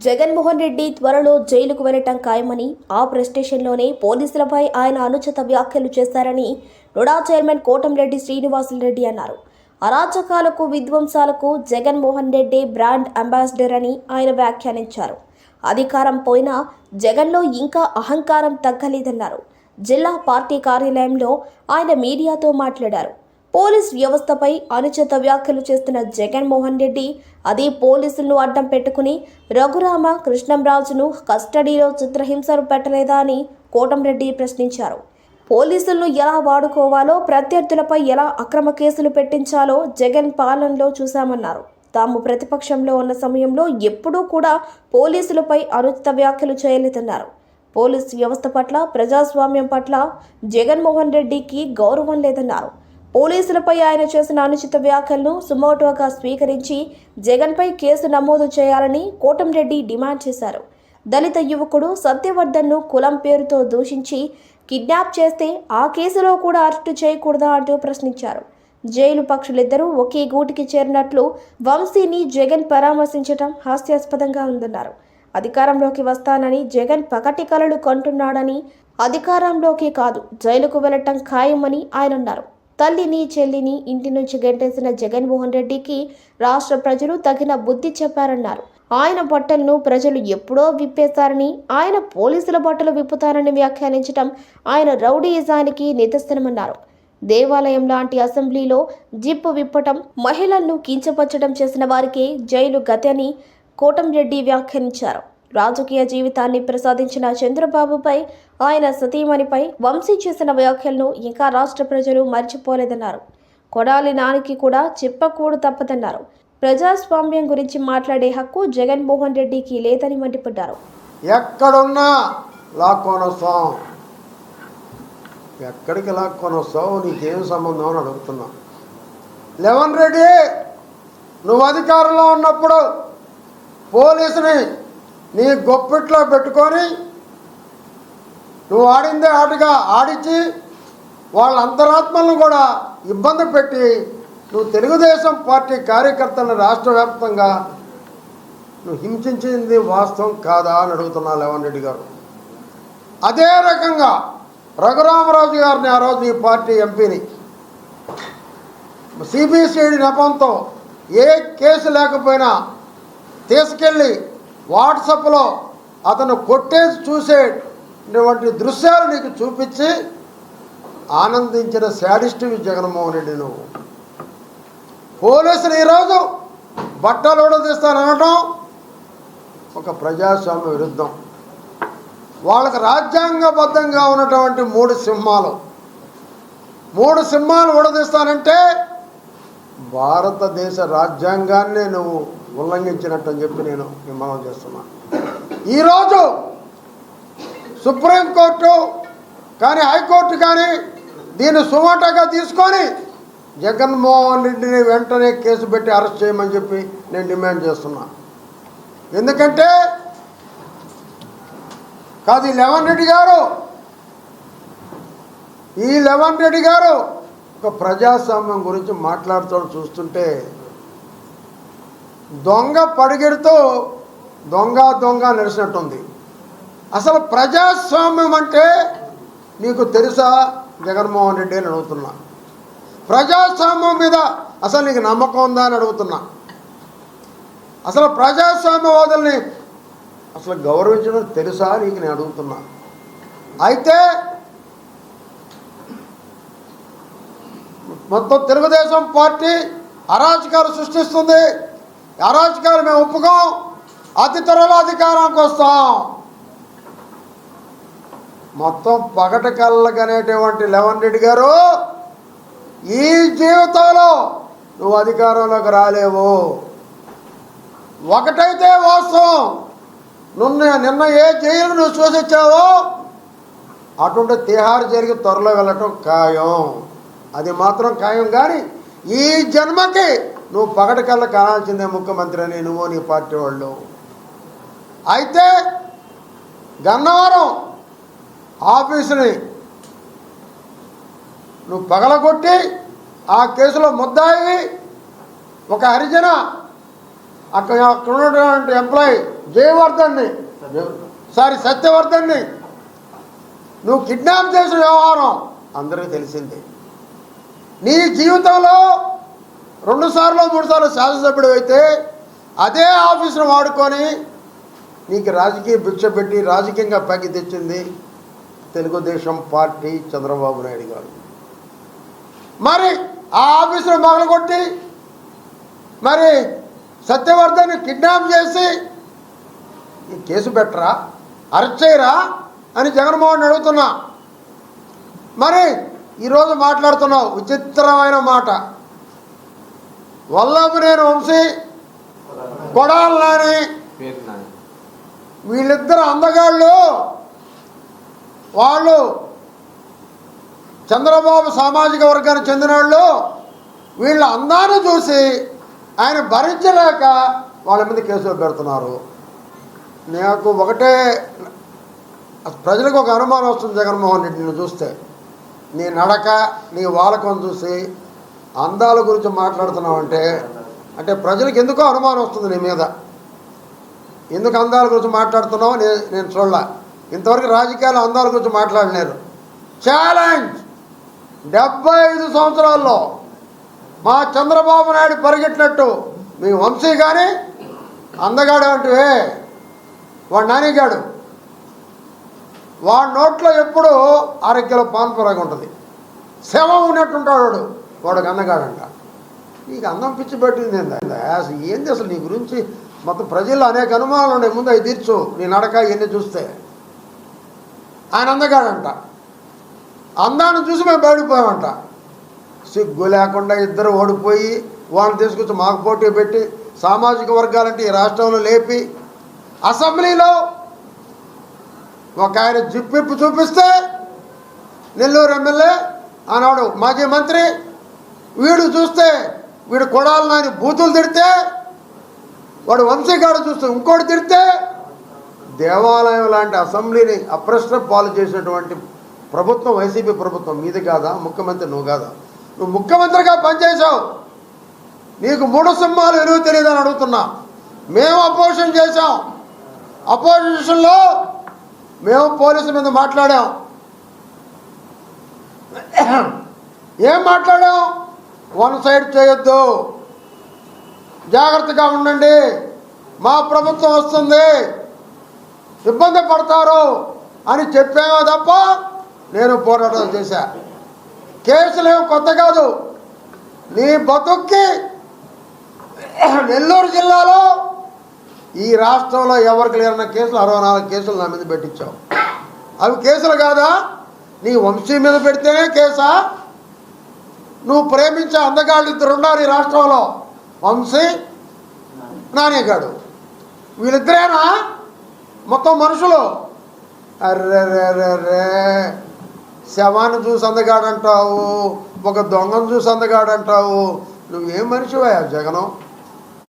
జగన్మోహన్ రెడ్డి త్వరలో జైలుకు వెళ్లటం ఖాయమని, ఆ ప్రెస్ స్టేషన్లోనే పోలీసులపై ఆయన అనుచిత వ్యాఖ్యలు చేశారని రుడా చైర్మన్ కోటంరెడ్డి శ్రీనివాసులరెడ్డి అన్నారు. అరాచకాలకు, విధ్వంసాలకు జగన్మోహన్ రెడ్డి బ్రాండ్ అంబాసిడర్ అని ఆయన వ్యాఖ్యానించారు. అధికారం పోయినా జగన్లో ఇంకా అహంకారం తగ్గలేదన్నారు. జిల్లా పార్టీ కార్యాలయంలో ఆయన మీడియాతో మాట్లాడారు. పోలీస్ వ్యవస్థపై అనుచిత వ్యాఖ్యలు చేస్తున్న జగన్మోహన్ రెడ్డి అదే పోలీసులను అడ్డం పెట్టుకుని రఘురామ కృష్ణంరాజును కస్టడీలో చిత్రహింసలు పెట్టలేదా అని కోటంరెడ్డి ప్రశ్నించారు. పోలీసులను ఎలా వాడుకోవాలో, ప్రత్యర్థులపై ఎలా అక్రమ కేసులు పెట్టించాలో జగన్ పాలనలో చూశామన్నారు. తాము ప్రతిపక్షంలో ఉన్న సమయంలో ఎప్పుడూ కూడా పోలీసులపై అనుచిత వ్యాఖ్యలు చేయలేదన్నారు. పోలీసు వ్యవస్థ పట్ల, ప్రజాస్వామ్యం పట్ల జగన్మోహన్ రెడ్డికి గౌరవం లేదన్నారు. పోలీసులపై ఆయన చేసిన అనుచిత వ్యాఖ్యలను సుమోటోగా స్వీకరించి జగన్పై కేసు నమోదు చేయాలని కోటంరెడ్డి డిమాండ్ చేశారు. దళిత యువకుడు సత్యవర్ధన్ను కులం పేరుతో దూషించి కిడ్నాప్ చేస్తే ఆ కేసులో కూడా అరెస్టు చేయకూడదా అంటూ ప్రశ్నించారు. జైలు పక్షులిద్దరూ ఒకే గూటికి చేరినట్లు వంశీని జగన్ పరామర్శించడం హాస్యాస్పదంగా ఉందన్నారు. అధికారంలోకి వస్తానని జగన్ పకటి కలలు కంటున్నాడని, అధికారంలోకి కాదు జైలుకు వెళ్లటం ఖాయమని ఆయన అన్నారు. తల్లిని, చెల్లిని ఇంటి నుంచి గెంటేసిన జగన్మోహన్ రెడ్డికి రాష్ట్ర ప్రజలు తగిన బుద్ధి చెప్పారన్నారు. ఆయన బట్టలను ప్రజలు ఎప్పుడో విప్పేశారని, ఆయన పోలీసుల బట్టలు విప్పుతారని వ్యాఖ్యానించడం ఆయన రౌడీయిజానికి నిదర్శనమన్నారు. దేవాలయం లాంటి అసెంబ్లీలో జిప్పు విప్పటం, మహిళలను కించపరచడం చేసిన వారికే జైలు గతి అని కోటంరెడ్డి వ్యాఖ్యానించారు. రాజకీయ జీవితాన్ని ప్రసాదించిన చంద్రబాబుపై, ఆయన సతీమణిపై వంశీ చేసిన వ్యాఖ్యలను ఇంకా రాష్ట్ర ప్రజలు మర్చిపోలేదన్నారు. కొడాలి నానికి కూడా చెప్పకూడదు తప్పదన్నారు. ప్రజాస్వామ్యం గురించి మాట్లాడే హక్కు జగన్మోహన్ రెడ్డికి లేదని మండిపడ్డారు. ఎక్కడున్నా లాక్కొనొస్తాం, ఎక్కడికి లాక్కొనొస్తావు, నీకేం సంబంధం అని అడుగుతున్నా. లెవన్ రెడ్డి, నువ్వు అధికారంలో ఉన్నప్పుడు పోలీసుని నీ గొప్పిట్లో పెట్టుకొని నువ్వు ఆడిందే ఆటగా ఆడించి వాళ్ళ అంతరాత్మలను కూడా ఇబ్బంది పెట్టి నువ్వు తెలుగుదేశం పార్టీ కార్యకర్తలను రాష్ట్ర వ్యాప్తంగా నువ్వు హింసించింది వాస్తవం కాదా అని అడుగుతున్నా లెవన్ రెడ్డి గారు. అదే రకంగా రఘురామరాజు గారిని ఆ రోజు ఈ పార్టీ ఎంపీని సిబిసిఐడి నెపంతో ఏ కేసు లేకపోయినా తీసుకెళ్ళి వాట్సాప్లో అతను కొట్టేసి చూసేటువంటి దృశ్యాలు నీకు చూపించి ఆనందించిన శాడిస్టువి జగన్మోహన్ రెడ్డి. నువ్వు పోలీసులు ఈరోజు బట్టలు ఉడదీస్తాననడం ఒక ప్రజాస్వామ్య విరుద్ధం. వాళ్ళకి రాజ్యాంగబద్ధంగా ఉన్నటువంటి మూడు సింహాలు ఉడదీస్తానంటే భారతదేశ రాజ్యాంగాన్నే నువ్వు ఉల్లంఘించినట్టు అని చెప్పి నేను మనం చేస్తున్నాను. ఈరోజు సుప్రీంకోర్టు కానీ, హైకోర్టు కానీ దీన్ని సుమోటోగా తీసుకొని జగన్మోహన్ రెడ్డిని వెంటనే కేసు పెట్టి అరెస్ట్ చేయమని చెప్పి నేను డిమాండ్ చేస్తున్నా. ఎందుకంటే కాదు ఈ లెవన్ రెడ్డి గారు ఒక ప్రజాస్వామ్యం గురించి మాట్లాడుతూ చూస్తుంటే దొంగ పడిగెడుతూ దొంగ నడిచినట్టుంది. అసలు ప్రజాస్వామ్యం అంటే నీకు తెలుసా జగన్మోహన్ రెడ్డి అని అడుగుతున్నా. ప్రజాస్వామ్యం మీద అసలు నీకు నమ్మకం ఉందా అని అడుగుతున్నా. అసలు ప్రజాస్వామ్యవాదుల్ని అసలు గౌరవించడం తెలుసా నీకు నేను అడుగుతున్నా. అయితే మొత్తం తెలుగుదేశం పార్టీ అరాచకాలు సృష్టిస్తుంది. అరాచకాలు మేము ఒప్పుకోం, అతి త్వరలో అధికారానికి వస్తాం. మొత్తం పగట కళ్ళకనేటువంటి లెవన్ రెడ్డి గారు, ఈ జీవితంలో నువ్వు అధికారంలోకి రాలేవు. ఒకటైతే వాస్తవం, నిన్న ఏ జైలు నువ్వు చూసొచ్చావో అటువంటి తిహార్ జరిగి త్వరలో వెళ్ళటం ఖాయం. అది మాత్రం ఖాయం. కానీ ఈ జన్మకి నువ్వు పగట కళ్ళ కానాల్సిందే ముఖ్యమంత్రి అని నువ్వు నీ పార్టీ వాళ్ళు. అయితే గన్నవరం ఆఫీసుని నువ్వు పగలగొట్టి ఆ కేసులో ముద్దాయి ఒక హరిజన అక్కడ ఉన్నటువంటి ఎంప్లాయీ జయవర్ధన్ని సత్యవర్ధన్ని నువ్వు కిడ్నాప్ చేసిన వ్యవహారం అందరికీ తెలిసింది. నీ జీవితంలో 2 సార్లు 3 సార్లు శాసనసభ్యుడు అయితే అదే ఆఫీసును వాడుకొని నీకు రాజకీయ భిక్ష పెట్టి రాజకీయంగా పైకి తెచ్చింది తెలుగుదేశం పార్టీ చంద్రబాబు నాయుడు గారు. మరి ఆ ఆఫీసును పగలగొట్టి మరి సత్యవర్ధన్ కిడ్నాప్ చేసి ఈ కేసు పెట్టరా, అరెస్ట్ చేయరా అని జగన్మోహన్ అడుగుతున్నా. మరి ఈరోజు మాట్లాడుతున్నావు విచిత్రమైన మాట. వల్లభనేని వంశీ, కొడాలి నాని వీళ్ళిద్దరు అందగాళ్ళు. వాళ్ళు చంద్రబాబు సామాజిక వర్గానికి చెందిన వాళ్ళు. వీళ్ళ అందాన్ని చూసి ఆయన భరించలేక వాళ్ళ మీద కేసులు పెడుతున్నారు. నాకు ఒకటే, ప్రజలకు ఒక అనుమానం వస్తుంది జగన్మోహన్ రెడ్డిని చూస్తే. నీ నడక, నీ వాలకం చూసి అందాల గురించి మాట్లాడుతున్నావు అంటే ప్రజలకు ఎందుకో అనుమానం వస్తుంది నీ మీద. ఎందుకు అందాల గురించి మాట్లాడుతున్నావు నేను చూడలే. ఇంతవరకు రాజకీయాలు అందాల గురించి మాట్లాడలేరు. ఛాలెంజ్ 75 సంవత్సరాల్లో మా చంద్రబాబు నాయుడు పరిగెట్టినట్టు మీ వంశీ కానీ అందగాడు అంటే వాడు నానిగాడు. వాడి నోట్లో ఎప్పుడు 1/2 కిలో పాన్పురాగా ఉంటుంది. శవం ఉన్నట్టుంటాడు వాడు అందగాడంట. నీకు అందం పిచ్చి పెట్టింది అసలు ఏంది? అసలు నీ గురించి మొత్తం ప్రజల్లో అనేక అనుమానాలు ఉన్నాయి. ముందు అవి తీర్చు. నీ నడక ఇవన్నీ చూస్తే ఆయన అందగాడంట. అందాన్ని చూసి మేము బయటపోయామంట. సిగ్గు లేకుండా ఇద్దరు ఓడిపోయి వాళ్ళని తీసుకొచ్చి మాకు పోటీ పెట్టి సామాజిక వర్గాలంటే ఈ రాష్ట్రంలో లేపి అసెంబ్లీలో ఒక ఆయన జిప్పిప్పు చూపిస్తే నెల్లూరు ఎమ్మెల్యే ఆనాడు మాజీ మంత్రి వీడు చూస్తే వీడు కొడాలి నాని బూతులు తిడితే వాడు వంశీగాడు చూస్తే ఇంకోటి తిడితే దేవాలయం లాంటి అసెంబ్లీని అప్రశ్న పాలు చేసినటువంటి ప్రభుత్వం వైసీపీ ప్రభుత్వం. మీది కాదా? ముఖ్యమంత్రి నువ్వు కాదా? నువ్వు ముఖ్యమంత్రిగా పనిచేసావు. నీకు 3 సింహాలు ఎరువు తెలియదని అడుగుతున్నా. మేము అపోజిషన్ చేసాం. అపోజిషన్లో మేము పోలీసుల మీద మాట్లాడాం. ఏం మాట్లాడాం? 1 సైడ్ చేయొద్దు, జాగ్రత్తగా ఉండండి, మా ప్రభుత్వం వస్తుంది, ఇబ్బంది పడతారు అని చెప్పామో తప్ప నేను పోరాటం చేశా. కేసులేం కొత్త కాదు. నీ బతుక్కి నెల్లూరు జిల్లాలో ఈ రాష్ట్రంలో ఎవరికి లేరన్న కేసులు 64 కేసులు నా మీద పెట్టించావు. అవి కేసులు కాదా? నీ వంశీ మీద పెడితేనే కేసా? నువ్వు ప్రేమించే అందగాళ్ళు 2 ఉన్నారు ఈ రాష్ట్రంలో, వంశీ నానిగాడు. వీళ్ళిద్దరేనా మొత్తం మనుషులు? అర్రే శవాన్ని చూసి అందగాడంటావు, ఒక దొంగను చూసి అందగాడంటావు. నువ్వేం మనిషివా జగనం?